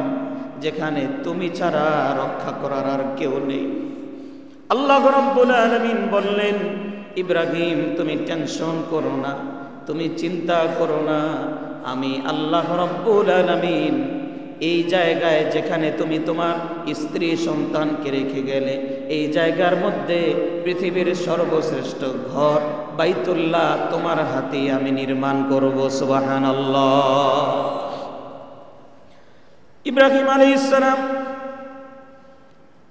যেখানে তুমি ছাড়া রক্ষা করার আর কেউ নেই। আল্লাহ রাব্বুল আলামিন বললেন, ইব্রাহিম তুমি টেনশন করো না, তুমি চিন্তা করো না, আমি আল্লাহ রাব্বুল আলামিন এই জায়গায় যেখানে তুমি তোমার স্ত্রী সন্তানকে রেখে গেলে, এই জায়গার মধ্যে পৃথিবীর সর্বশ্রেষ্ঠ ঘর বাইতুল্লাহ তোমার হাতে আমি নির্মাণ করব। সুবহানাল্লাহ। ইব্রাহিম আলাইহিস সালাম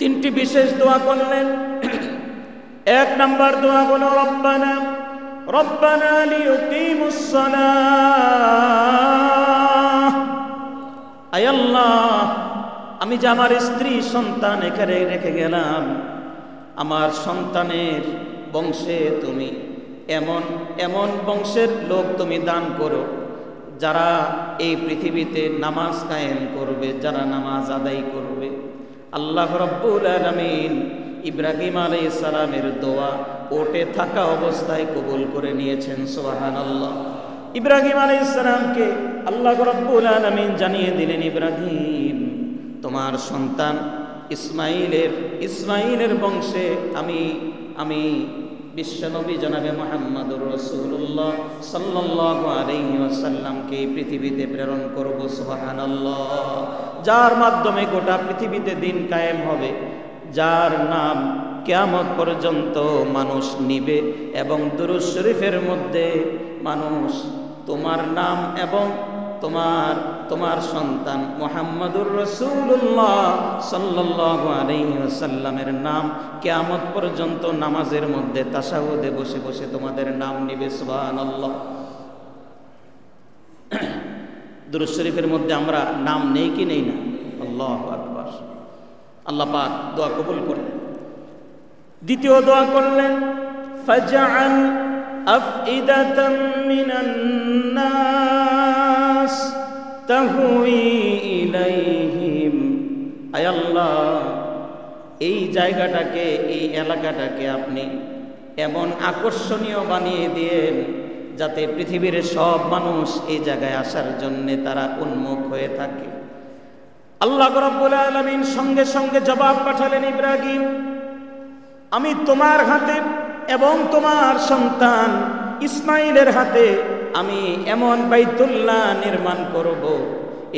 তিনটি বিশেষ দোয়া করলেন। এক নাম্বার দোয়া হলো রব্বানা রব্বানা লিয়ুকিমুস সালাহ, আয় আল্লাহ আমি যে আমার স্ত্রী সন্তান এখানে রেখে গেলাম, আমার সন্তানের বংশে তুমি এমন এমন বংশের লোক তুমি দান করো যারা এই পৃথিবীতে নামাজ কায়েম করবে, যারা নামাজ আদায় করবে। আল্লাহ রাব্বুল আলামিন ইব্রাহিম আলাইহিস সালামের দোয়া ওঠে থাকা অবস্থায় কবুল করে নিয়েছেন। সুবহানাল্লাহ। ইব্রাহিম আলাইহিস সালামকে আল্লাহ রাব্বুল আলামিন জানিয়ে দিলেন, ইব্রাহিম তোমার সন্তান ইসমাইলের বংশে আমি বিশ্বনবী জনাবে মুহাম্মদুর রাসূলুল্লাহ সাল্লাল্লাহু আলাইহি ওয়াসাল্লামকে পৃথিবীতে প্রেরণ করব। সুবহানাল্লাহ। যার মাধ্যমে গোটা পৃথিবীতে দিন কায়েম হবে, যার নাম কিয়ামত পর্যন্ত মানুষ নিবে, এবং দুরূদ শরীফের মধ্যে মানুষ তোমার নাম এবং তোমার সন্তান মুহাম্মদুর রাসূলুল্লাহ সাল্লাল্লাহু আলাইহি ওয়াসাল্লামের নাম কিয়ামত পর্যন্ত নামাজের মধ্যে তাশাহুদে বসে বসে তোমাদের নাম নিবে। সুবহানাল্লাহ। দুরূদ শরীফের মধ্যে আমরা নাম নেই কি নেই না? আল্লাহু আকবার। আল্লাহ পাক দোয়া কবুল করলেন। দ্বিতীয় দোয়া করলেন, ফাজআল আফইদাতাম মিনান নাস তাহউই ইলাইহিম, আয় আল্লাহ এই জায়গাটাকে, এই এলাকাটাকে আপনি এমন আকর্ষণীয় বানিয়ে দিয়েন যাতে পৃথিবীর সব মানুষ এই জায়গায় আসার জন্য তারা উন্মুখ হয়ে থাকে। আল্লাহ রাব্বুল আলামিন সঙ্গে সঙ্গে জবাব পাঠালেন, ইব্রাহিম আমি তোমার হাতে এবং তোমার সন্তান ইসমাইলের হাতে আমি এমন বাইতুল্লাহ নির্মাণ করব,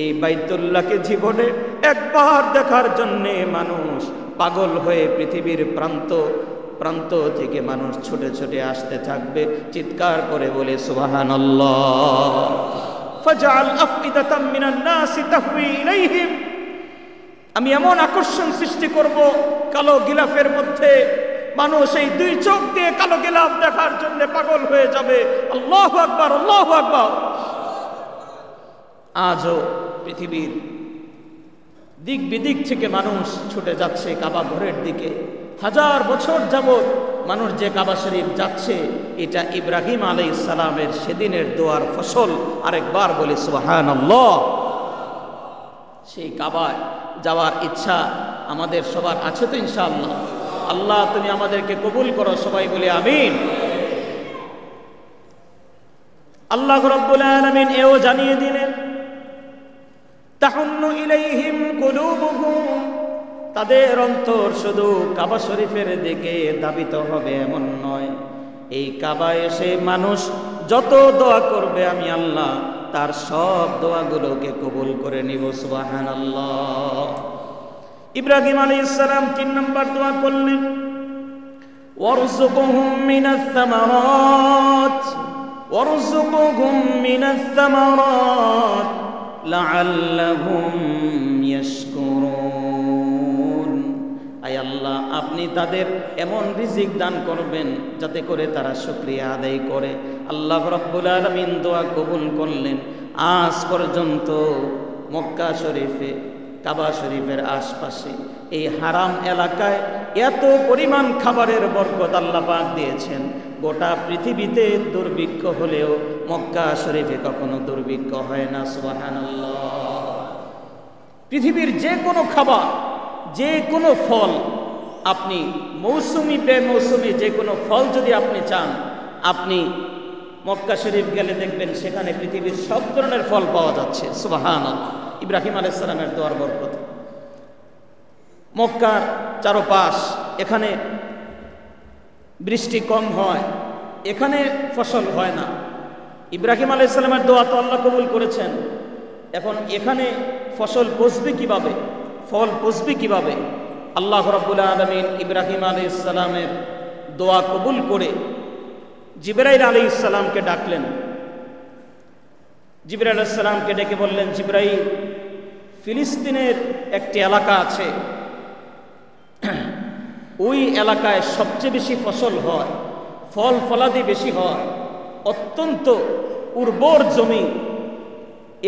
এই বাইতুল্লাহকে জীবনে একবার দেখার জন্যে মানুষ পাগল হয়ে পৃথিবীর প্রান্ত থেকে মানুষ ছুটে ছুটে আসতে থাকবে, চিৎকার করে বলে সুবহানাল্লাহ। ফাজআল আফইদাতাম মিনান নাসি তাহউই ইলাইহিম, আমি এমন আকর্ষণ সৃষ্টি করব কালো গিলাফের মধ্যে মানুষ এই দুই চোখ দিয়ে কালো গিলাফ দেখার জন্য পাগল হয়ে যাবে। আল্লাহু আকবার, আল্লাহু আকবার। আজও পৃথিবীর দিক বিদিক থেকে মানুষ ছুটে যাচ্ছে কাবা ঘরের দিকে। হাজার বছর যাবত মানুষ যে কাবা শরীফ যাচ্ছে, এটা ইব্রাহিম আলাইহিস সালামের সেদিনের দোয়ার ফসল। আরেকবার বলি সুবহানাল্লাহ। সেই কাবায় যাওয়ার ইচ্ছা আমাদের সবার আছে তো ইনশাআল্লাহ? আল্লাহ তুমি আমাদেরকে কবুল করো, সবাই বলে আমিন। আল্লাহ রাব্বুল আলামিন এও জানিয়ে দিলেন, তাহুন্নু ইলাইহিম কুলুবুহুম, তাদের অন্তর শুধু কাবা শরীফের দিকে ধাবিত হবে এমন নয়, এই কাবায় এসে মানুষ যত দোয়া করবে আমি আল্লাহ তার সব দোয়াগুলোকে কবুল করে নিব। সুবহানাল্লাহ। ইব্রাহিম আলাইহিস সালাম 3 নম্বর দোয়া করলেন, ওয়ারযুকহুম মিনাস সামারাত লাআল্লাহুম ইয়াশকুরুন, আয় আল্লাহ আপনি তাদের এমন রিজিক দান করবেন যাতে করে তারা শুকরিয়া আদায় করে। আল্লাহ রাব্বুল আলামিন দোয়া কবুল করলেন। আজ পর্যন্ত মক্কা শরীফে, কাবা শরীফের আশপাশে এই হারাম এলাকায় এত পরিমাণ খাবারের বরকত আল্লাহ পাক দিয়েছেন, গোটা পৃথিবীতে দুর্ভিক্ষ হলেও মক্কা শরীফে কখনো দুর্ভিক্ষ হয় না। সুবহানাল্লাহ। পৃথিবীর যে কোনো খাবার, যে কোনো ফল, আপনি মৌসুমি বেমৌসুমি যে কোনো ফল যদি আপনি চান, আপনি মক্কা শরীফ গেলে দেখবেন সেখানে পৃথিবীর সব ধরনের ফল পাওয়া যাচ্ছে, সুবহানাল্লাহ। ইব্রাহিম আলাইহিস সালামের দোয়ার বরকতে মক্কার চারপাশ, এখানে বৃষ্টি কম হয়, এখানে ফসল হয় না। ইব্রাহিম আলাইহিস সালামের দোয়া তো আল্লাহ কবুল করেছেন, এখন এখানে ফসল পচবে কিভাবে, ফল পচবে কিভাবে? আল্লাহ রাব্বুল আলামিন ইব্রাহিম আলাইহিস সালামের দোয়া কবুল করে জিবরাইল আলাইহিস সালামকে ডাকলেন। জিবরাইল আলাইহিস সালামকে ডেকে বললেন, জিবরাইল, ফিলিস্তিনের একটি এলাকা আছে, ওই এলাকায় সবচেয়ে বেশি ফসল হয়, ফল ফলাদি বেশি হয়, অত্যন্ত উর্বর জমি।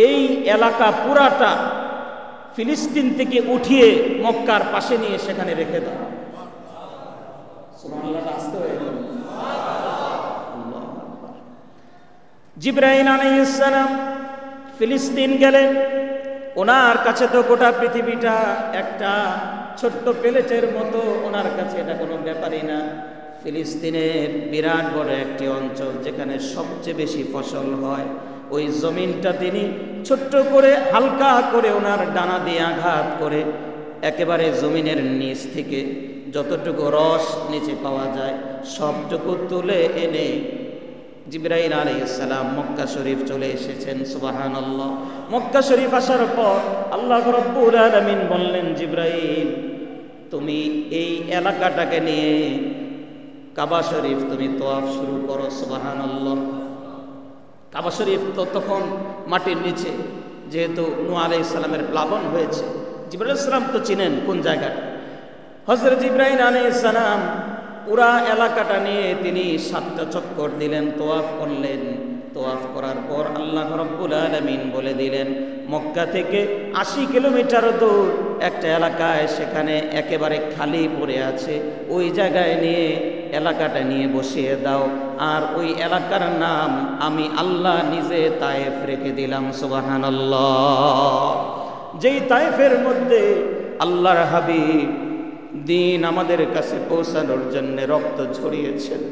এই এলাকা পুরাটা ফিলিস্তিন থেকে উঠিয়ে মক্কার পাশে নিয়ে সেখানে রেখে দাও। সুবহানাল্লাহ, আসতে হয়ে গেল। জিবরাইল আলাইহিস সালাম ফিলিস্তিন গেলেন। ওনার কাছে তো গোটা পৃথিবীটা একটা ছোট্ট প্লেটের মতো, ওনার কাছে এটা কোনো ব্যাপারই না। ফিলিস্তিনের বিরাট বড় একটি অঞ্চল, যেখানে সবচেয়ে বেশি ফসল হয়, ওই জমিনটা তিনি ছোট্ট করে হালকা করে ওনার ডানা দিয়ে আঘাত করে একেবারে জমিনের নিচ থেকে যতটুকু রস নিচে পাওয়া যায় সবটুকু তুলে এনে জিবরাইল আলাইহিস সালাম মক্কা শরীফ চলে এসেছেন, সুবহানাল্লাহ। মক্কা শরীফ আসার পর আল্লাহ রাব্বুল আলামিন বললেন, জিবরাইল, তুমি এই এলাকাটাকে নিয়ে কাবা শরীফ তুমি তওয়াফ শুরু করো, সুবহানাল্লাহ। কাবা শরীফ তো তখন মাটির নিচে, যেহেতু নূহ আলাইহিস সালামের প্লাবন হয়েছে। জিবরাইল আলাইহিস সালাম তো চিনেন কোন জায়গাটা। হযরত জিবরাইল আলাইহিস সালাম পুরা এলাকাটা নিয়ে তিনি 7টা চক্কর দিলেন, তোয়াফ করলেন। তোয়াফ করার পর আল্লাহ রাব্বুল আলামিন বলে দিলেন, মক্কা থেকে 80 কিলোমিটার দূর একটা এলাকায়, সেখানে একেবারে খালি পড়ে আছে, ওই জায়গায় নিয়ে এলাকাটা নিয়ে বসিয়ে দাও। আর ওই এলাকার নাম আমি আল্লাহ নিজে তায়েফ রেখে দিলাম, সুবহানাল্লাহ। যেই তায়েফের মধ্যে আল্লাহর হাবিব দিন আমাদের কাছে পৌঁছানোর জন্য রক্ত ঝরিয়েছেন।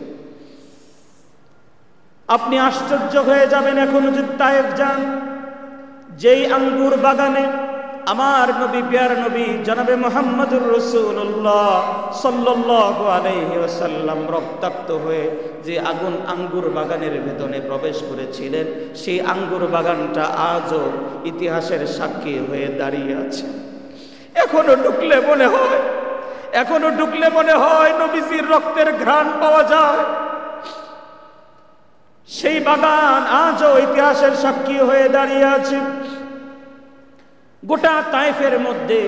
আপনি আশ্চর্য হয়ে যাবেন এখনো যদি তায়েফ যান। যেই আঙ্গুর বাগানে আমার নবী, প্যার নবী জনাবে মুহাম্মদুর রাসূলুল্লাহ সাল্লাল্লাহু আলাইহি ওয়াসাল্লাম রক্তাক্ত হয়ে যে আঙ্গুর বাগানের ভেতরে প্রবেশ করেছিলেন, সেই আঙ্গুর বাগানটা আজও ইতিহাসের সাক্ষী হয়ে দাঁড়িয়ে আছে। এখনো ঢুকলে মনে হয় নবীজির রক্তের ঘ্রাণ পাওয়া যায়। সেই বাগান আজও ইতিহাসের সাক্ষী হয়ে দাঁড়িয়ে আছে। গোটা তায়েফের মধ্যে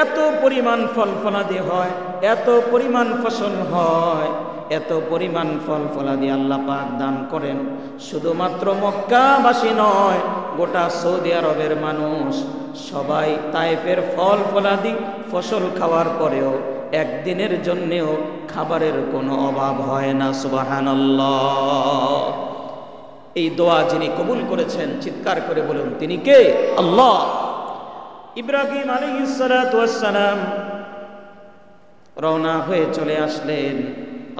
এত পরিমাণ ফল ফলাদি হয়, এত পরিমাণ ফসল হয়, এত পরিমাণ ফল ফলাদি আল্লাহ পাক দান করেন। শুধুমাত্র মক্কাবাসী নয়, গোটা সৌদি আরবের মানুষ সবাই তায়েফের ফল ফলাদি ফসল খাওয়ার পরেও একদিনের জন্যেও খাবারের কোনো অভাব হয় না, সুবহানাল্লাহ। এই দোয়া যিনি কবুল করেছেন, চিৎকার করে বলুন, তিনি কে? আল্লাহ। ইব্রাহিম আলাইহিস সালাতু ওয়াস সালাম রওনা হয়ে চলে আসলেন।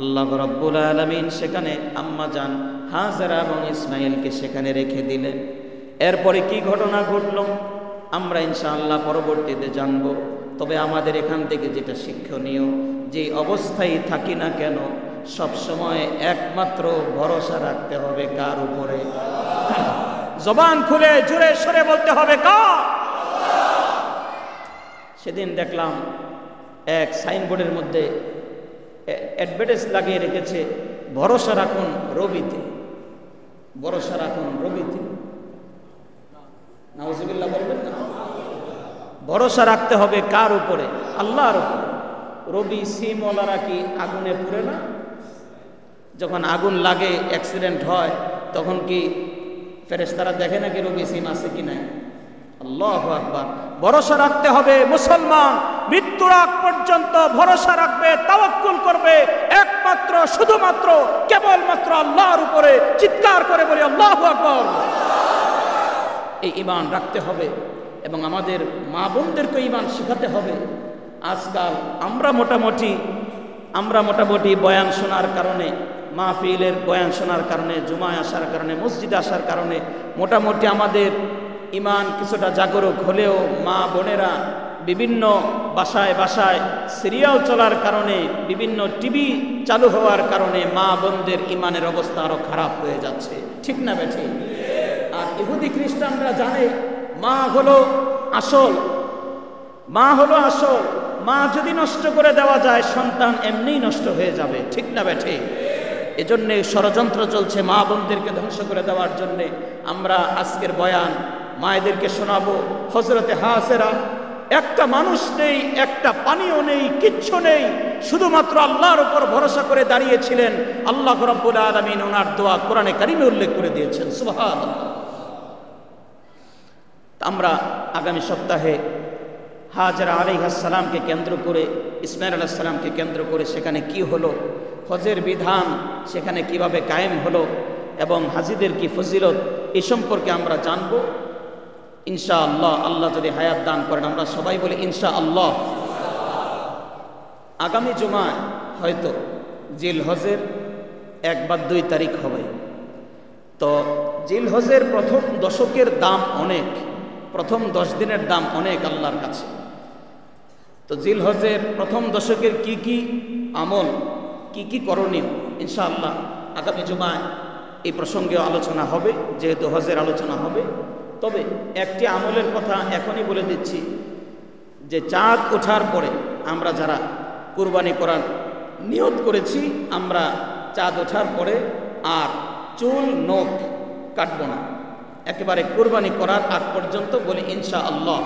আল্লাহ রাব্বুল আলামিন সেখানে আম্মা জান হাজেরা এবং ইসমাইলকে সেখানে রেখে দিলেন। এরপরে কি ঘটনা ঘটল আমরা ইনশাআল্লাহ পরবর্তীতে জানব। তবে আমাদের এখান থেকে যেটা শিক্ষণীয়, যে অবস্থায় থাকি না কেন সব সময় একমাত্র ভরসা রাখতে হবে কার উপরে? জবান খুলে জোরে সরে বলতে হবে কার? সেদিন দেখলাম এক সাইনবোর্ডের মধ্যে অ্যাডভার্টাইজ লাগিয়ে রেখেছে, ভরসা রাখুন রবিতে, ভরসা রাখুন রবিতে। নাউজুবিল্লাহ বলবেন না? ভরসা রাখতে হবে কার উপরে? আল্লাহর উপরে। রবি সিমওয়ালারা কি আগুনে পুড়ে না? যখন আগুন লাগে, অ্যাক্সিডেন্ট হয়, তখন কি ফেরেশতারা দেখে নাকি রবি সিম আছে কি নাই? আল্লাহু আকবার। ভরসা রাখতে হবে। মুসলমান মৃত্যুর আগ পর্যন্ত ভরসা রাখবে, তাওয়াক্কুল করবে একমাত্র শুধুমাত্র কেবলমাত্র আল্লাহর উপরে। চিৎকার করে বলি আল্লাহু আকবার। এই ঈমান রাখতে হবে এবং আমাদের মা বোনদেরকে ঈমান শেখাতে হবে। আজকাল আমরা মোটামুটি বয়ান শোনার কারণে মাহফিলের বয়ান শোনার কারণে, জুমায় আসার কারণে, মসজিদে আসার কারণে মোটামুটি আমাদের ইমান কিছুটা জাগরুক হলেও মা বোনেরা বিভিন্ন বাসায় বাসায় সিরিয়াল চলার কারণে, বিভিন্ন টিভি চালু হওয়ার কারণে মা বোনদের ইমানের অবস্থা আরও খারাপ হয়ে যাচ্ছে। ঠিক না বেঠিক? আর ইহুদি খ্রিস্টানরা জানে মা হলো আসল, মা হলো আসল। মা যদি নষ্ট করে দেওয়া যায় সন্তান এমনিই নষ্ট হয়ে যাবে। ঠিক না বেঠিক? এজন্যে ষড়যন্ত্র চলছে মা বোনদেরকে ধ্বংস করে দেওয়ার জন্যে। আমরা আজকের বয়ান মায়েদেরকে শোনাবো। হযরতে হাজেরা একটা মানুষ নেই, একটা পানিও নেই, কিচ্ছু নেই, শুধুমাত্র আল্লাহর উপর ভরসা করে দাঁড়িয়েছিলেন। আল্লাহ রাব্বুল আলামিন ওনার দোয়া কোরআনে কারিমে উল্লেখ করে দিয়েছেন। সুবহানাল্লাহ। আমরা আগামী সপ্তাহে হাজেরা আলাইহিস সালামকে কেন্দ্র করে, ইসমাঈল আলাইহিস সালামকে কেন্দ্র করে সেখানে কি হলো, হজের বিধান সেখানে কিভাবে কায়েম হলো এবং হাজিদের কি ফজিলত, এই সম্পর্কে আমরা জানব ইনশাআল্লাহ। আল্লাহ যদি হায়াত দান করেন, আমরা সবাই বলি ইনশাআল্লাহ। আগামী জুমায় হয়তো জিলহজের 1 বা 2 তারিখ হবে। তো জিলহজের প্রথম দশকের দাম অনেক, প্রথম 10 দিনের দাম অনেক আল্লাহর কাছে। তো জিলহজের প্রথম দশকের কি কি আমল, কি কি করণীয়, ইনশাআল্লাহ আগামী জুমায় এই প্রসঙ্গেও আলোচনা হবে, যেহেতু হজের আলোচনা হবে। তবে একটি আমলের কথা এখনই বলে দিচ্ছি, যে চাঁদ ওঠার পরে আমরা যারা কুরবানি করার নিয়ত করেছি, আমরা চাঁদ ওঠার পরে আর চুল নখ কাটব না, একেবারে কুরবানি করার আগ পর্যন্ত বলি ইনশাআল্লাহ।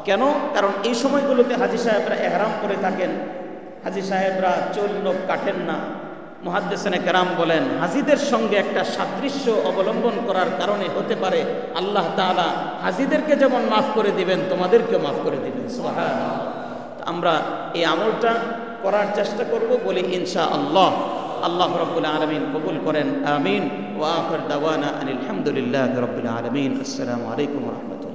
কেন? কারণ এই সময়গুলোতে হাজী সাহেবরা এহরাম করে থাকেন, হাজী সাহেবরা চুল নখ কাটেন না। মুহাদ্দিসিনে কেরাম বলেন হাজীদের সঙ্গে একটা সাদৃশ্য অবলম্বন করার কারণে হতে পারে আল্লাহ তাআলা হাজীদেরকে যেমন মাফ করে দিবেন, তোমাদেরকেও মাফ করে দিবেন। সুবহানাল্লাহ। আমরা এই আমলটা করার চেষ্টা করব, বলি ইনশাআল্লাহ। আল্লাহ রাব্বুল আলামিন কবুল করেন, আমিন। ওয়া আখির দাওয়ানা আনিল হামদুলিল্লাহি রাব্বিল আলামিন। আসসালামু আলাইকুম ওয়া রাহমাতুল্লাহ।